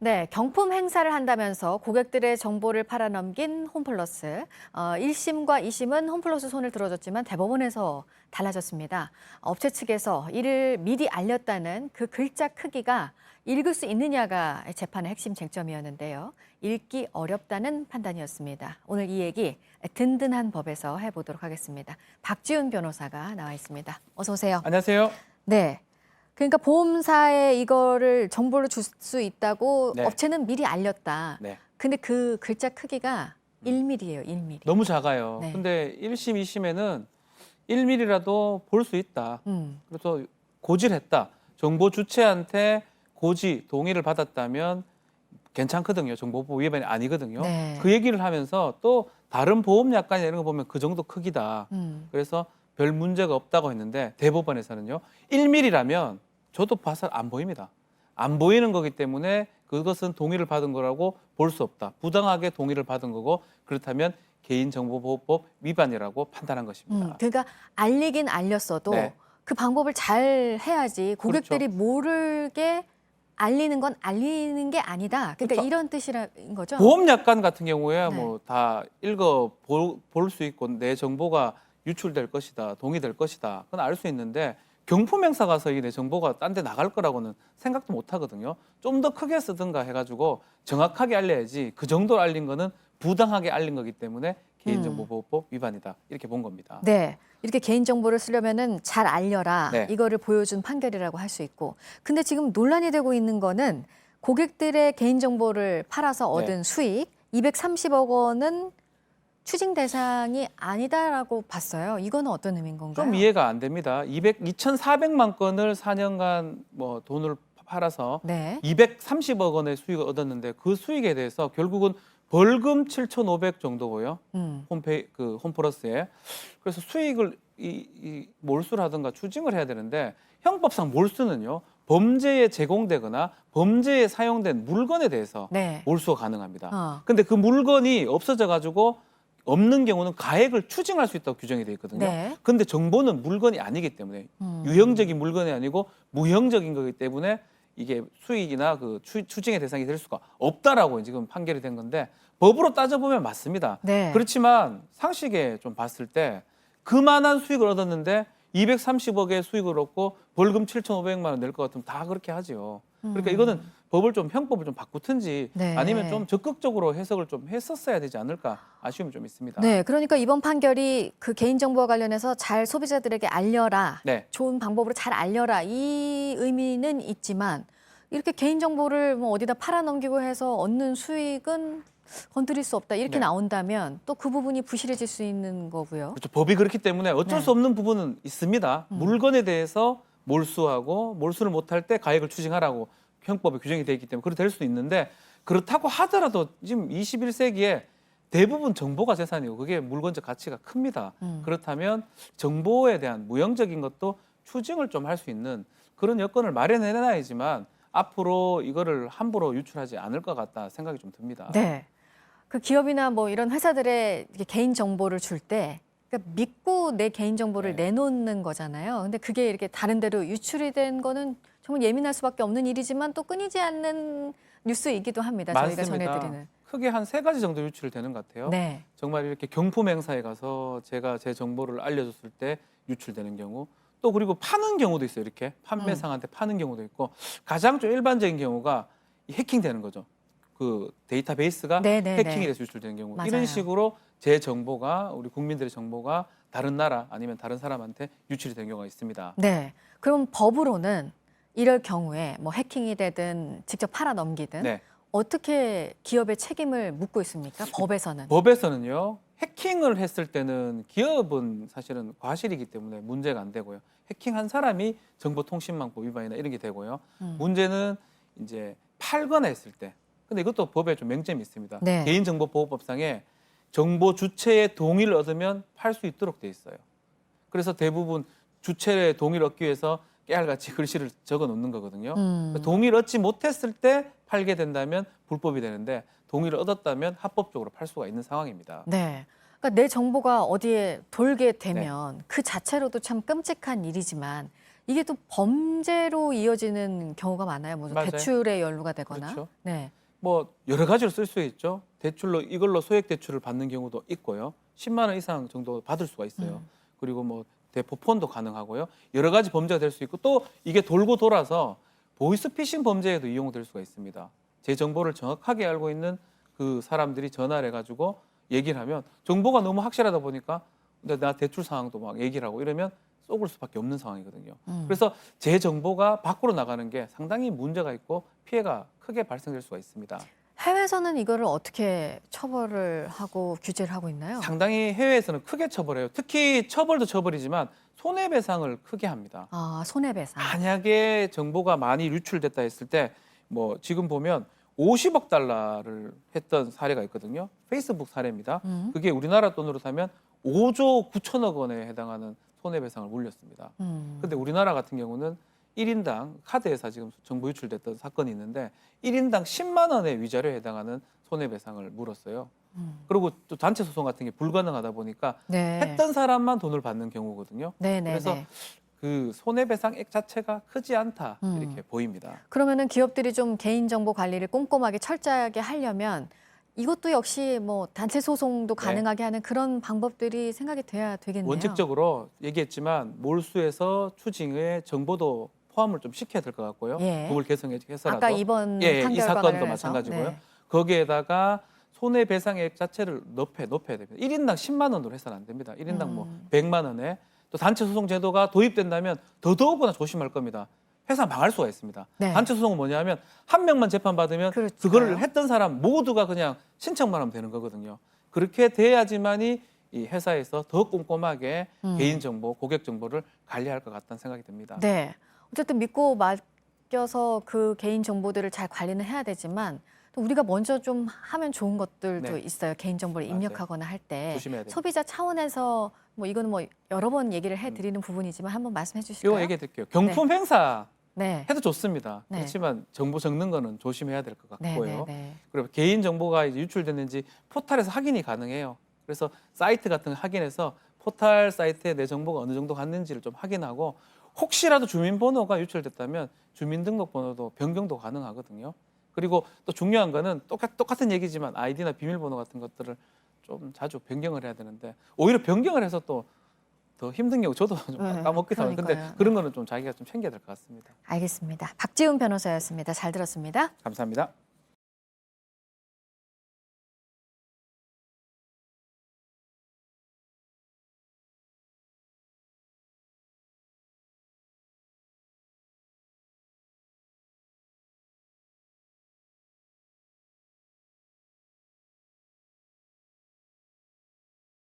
네, 경품 행사를 한다면서 고객들의 정보를 팔아넘긴 홈플러스. 1심과 2심은 홈플러스 손을 들어줬지만 대법원에서 달라졌습니다. 업체 측에서 이를 미리 알렸다는 그 글자 크기가 읽을 수 있느냐가 재판의 핵심 쟁점이었는데요. 읽기 어렵다는 판단이었습니다. 오늘 이 얘기 든든한 법에서 해보도록 하겠습니다. 박지훈 변호사가 나와 있습니다. 어서 오세요. 안녕하세요. 네. 그러니까 보험사에 이거를 정보를 줄 수 있다고 네. 업체는 미리 알렸다. 네. 근데 그 글자 크기가 1mm예요, 1mm. 너무 작아요. 네. 근데 1심, 2심에는 1mm라도 볼 수 있다. 그래서 고질했다. 정보 주체한테 고지, 동의를 받았다면 괜찮거든요. 정보보호 위반이 아니거든요. 네. 그 얘기를 하면서 또 다른 보험약관이나 이런 거 보면 그 정도 크기다. 그래서 별 문제가 없다고 했는데 대법원에서는요. 1mm라면 저도 봐서 안 보입니다. 안 보이는 거기 때문에 그것은 동의를 받은 거라고 볼 수 없다. 부당하게 동의를 받은 거고 그렇다면 개인정보보호법 위반이라고 판단한 것입니다. 그러니까 알리긴 알렸어도 네. 그 방법을 잘 해야지 고객들이 그렇죠. 모르게 알리는 건 알리는 게 아니다. 그러니까 그렇죠. 이런 뜻이라는 거죠? 보험약관 같은 경우에 네. 뭐 다 읽어 볼 수 있고 내 정보가 유출될 것이다, 동의될 것이다. 그건 알 수 있는데 경품행사 가서 이 내 정보가 딴 데 나갈 거라고는 생각도 못 하거든요. 좀 더 크게 쓰든가 해가지고 정확하게 알려야지 그 정도로 알린 거는 부당하게 알린 거기 때문에 개인정보보호법 위반이다. 이렇게 본 겁니다. 네. 이렇게 개인정보를 쓰려면은 잘 알려라. 네. 이거를 보여준 판결이라고 할 수 있고. 근데 지금 논란이 되고 있는 거는 고객들의 개인정보를 팔아서 얻은 수익 230억 원은 추징 대상이 아니다라고 봤어요. 이거는 어떤 의미인 건가요? 좀 이해가 안 됩니다. 2,400만 건을 4년간 뭐 돈을 팔아서 네. 230억 원의 수익을 얻었는데 그 수익에 대해서 결국은 벌금 7,500 정도고요. 홈플러스에. 그래서 수익을 이 몰수를 하든가 추징을 해야 되는데 형법상 몰수는요. 범죄에 제공되거나 범죄에 사용된 물건에 대해서 네. 몰수가 가능합니다. 어. 근데 그 물건이 없어져 가지고 없는 경우는 가액을 추징할 수 있다고 규정이 되어 있거든요. 네. 근데 정보는 물건이 아니기 때문에 유형적인 물건이 아니고 무형적인 거기 때문에 이게 수익이나 그 추징의 대상이 될 수가 없다라고 지금 판결이 된 건데 법으로 따져보면 맞습니다. 네. 그렇지만 상식에 좀 봤을 때 그만한 수익을 얻었는데 230억의 수익을 얻고 벌금 7,500만 원 낼 것 같으면 다 그렇게 하지요. 그러니까 이거는 법을 좀 형법을 좀 바꾸든지 네. 아니면 좀 적극적으로 해석을 좀 했었어야 되지 않을까 아쉬움이 좀 있습니다. 네, 그러니까 이번 판결이 그 개인정보와 관련해서 잘 소비자들에게 알려라, 네. 좋은 방법으로 잘 알려라 이 의미는 있지만 이렇게 개인정보를 뭐 어디다 팔아넘기고 해서 얻는 수익은 건드릴 수 없다 이렇게 네. 나온다면 또 그 부분이 부실해질 수 있는 거고요. 그렇죠. 법이 그렇기 때문에 어쩔 네. 수 없는 부분은 있습니다. 물건에 대해서 몰수하고 몰수를 못할 때 가액을 추징하라고 형법에 규정이 되어 있기 때문에 그렇게 될 수도 있는데 그렇다고 하더라도 지금 21세기에 대부분 정보가 재산이고 그게 물건적 가치가 큽니다. 그렇다면 정보에 대한 무형적인 것도 추징을 좀 할 수 있는 그런 여건을 마련해놔야지만 앞으로 이거를 함부로 유출하지 않을 것 같다 생각이 좀 듭니다. 네, 그 기업이나 뭐 이런 회사들의 개인 정보를 줄 때 그러니까 믿고 내 개인 정보를 네. 내놓는 거잖아요. 근데 그게 이렇게 다른 데로 유출이 된 거는 정말 예민할 수밖에 없는 일이지만 또 끊이지 않는 뉴스이기도 합니다. 저희가 많습니다. 전해드리는. 크게 한 3가지 정도 유출되는 것 같아요. 네. 정말 이렇게 경품 행사에 가서 제가 제 정보를 알려줬을 때 유출되는 경우 또 그리고 파는 경우도 있어요. 이렇게 판매상한테 파는 경우도 있고 가장 좀 일반적인 경우가 해킹되는 거죠. 그 데이터베이스가 네네네. 해킹이 돼서 유출되는 경우 맞아요. 이런 식으로 제 정보가 우리 국민들의 정보가 다른 나라 아니면 다른 사람한테 유출이 되는 경우가 있습니다. 네. 그럼 법으로는 이럴 경우에 뭐 해킹이 되든 직접 팔아 넘기든 네. 어떻게 기업의 책임을 묻고 있습니까? 법에서는. 법에서는요. 해킹을 했을 때는 기업은 사실은 과실이기 때문에 문제가 안 되고요. 해킹한 사람이 정보통신망법 위반이나 이런 게 되고요. 문제는 이제 팔거나 했을 때. 근데 이것도 법에 좀 맹점이 있습니다. 네. 개인정보보호법상에 정보 주체의 동의를 얻으면 팔 수 있도록 돼 있어요. 그래서 대부분 주체의 동의를 얻기 위해서 깨알같이 글씨를 적어 놓는 거거든요. 동의를 얻지 못했을 때 팔게 된다면 불법이 되는데 동의를 얻었다면 합법적으로 팔 수가 있는 상황입니다. 네. 그러니까 내 정보가 어디에 돌게 되면 그 자체로도 참 끔찍한 일이지만 이게 또 범죄로 이어지는 경우가 많아요. 뭐 맞아요. 대출에 연루가 되거나. 그렇죠. 네. 뭐 여러 가지로 쓸 수 있죠. 대출로 이걸로 소액 대출을 받는 경우도 있고요. 10만 원 이상 정도 받을 수가 있어요. 그리고 뭐 대포폰도 가능하고요. 여러 가지 범죄가 될 수 있고 또 이게 돌고 돌아서 보이스피싱 범죄에도 이용될 수가 있습니다. 제 정보를 정확하게 알고 있는 그 사람들이 전화를 해가지고 얘기를 하면 정보가 너무 확실하다 보니까 근데 나 대출 상황도 막 얘기를 하고 이러면 속을 수밖에 없는 상황이거든요. 그래서 제 정보가 밖으로 나가는 게 상당히 문제가 있고 피해가 크게 발생될 수가 있습니다. 해외에서는 이거를 어떻게 처벌을 하고 규제를 하고 있나요? 상당히 해외에서는 크게 처벌해요. 특히 처벌도 처벌이지만 손해배상을 크게 합니다. 아, 손해배상. 만약에 정보가 많이 유출됐다 했을 때 뭐 지금 보면 50억 달러를 했던 사례가 있거든요. 페이스북 사례입니다. 그게 우리나라 돈으로 사면 5조 9천억 원에 해당하는 손해배상을 물렸습니다. 근데 우리나라 같은 경우는 1인당 카드에서 지금 정보 유출됐던 사건이 있는데 1인당 10만 원의 위자료에 해당하는 손해배상을 물었어요. 그리고 또 단체 소송 같은 게 불가능하다 보니까 네. 했던 사람만 돈을 받는 경우거든요. 네네네. 그래서 그 손해배상액 자체가 크지 않다 이렇게 보입니다. 그러면은 기업들이 좀 개인정보 관리를 꼼꼼하게 철저하게 하려면 이것도 역시 뭐 단체 소송도 네. 가능하게 하는 그런 방법들이 생각이 돼야 되겠네요. 원칙적으로 얘기했지만 몰수에서 추징의 정보도 포함을 좀 시켜야 될 것 같고요. 예. 법을 개정해서라도 아까 이번 이 판결과 사건도 관련해서. 마찬가지고요. 네. 거기에다가 손해배상액 자체를 높여야 됩니다. 1인당 10만 원으로 해서는 안 됩니다. 1인당 뭐 100만 원에 또 단체 소송 제도가 도입된다면 더더욱이나 조심할 겁니다. 회사 망할 수가 있습니다. 네. 단체 소송은 뭐냐면 한 명만 재판받으면 그렇죠. 그걸 했던 사람 모두가 그냥 신청만 하면 되는 거거든요. 그렇게 돼야지만이 이 회사에서 더 꼼꼼하게 개인정보, 고객정보를 관리할 것 같다는 생각이 듭니다. 네. 어쨌든 믿고 맡겨서 그 개인 정보들을 잘 관리는 해야 되지만 또 우리가 먼저 좀 하면 좋은 것들도 네. 있어요. 개인 정보를 맞아요. 입력하거나 할 때 조심해야 됩니다. 소비자 차원에서 뭐 이거는 뭐 여러 번 얘기를 해드리는 부분이지만 한번 말씀해 주실까요? 이거 얘기해 드릴게요. 경품 행사 네. 해도 좋습니다. 네. 그렇지만 정보 적는 거는 조심해야 될 것 네, 같고요. 네, 네. 그리고 개인 정보가 이제 유출됐는지 포털에서 확인이 가능해요. 그래서 사이트 같은 거 확인해서 포털 사이트에 내 정보가 어느 정도 갔는지를 좀 확인하고 혹시라도 주민번호가 유출됐다면 주민등록번호도 변경도 가능하거든요. 그리고 또 중요한 거는 똑같은 얘기지만 아이디나 비밀번호 같은 것들을 좀 자주 변경을 해야 되는데 오히려 변경을 해서 또 더 힘든 경우 저도 좀 까먹기도 하는데 근데 그러니까요. 그런 거는 좀 자기가 좀 챙겨야 될 것 같습니다. 알겠습니다. 박지훈 변호사였습니다. 잘 들었습니다. 감사합니다.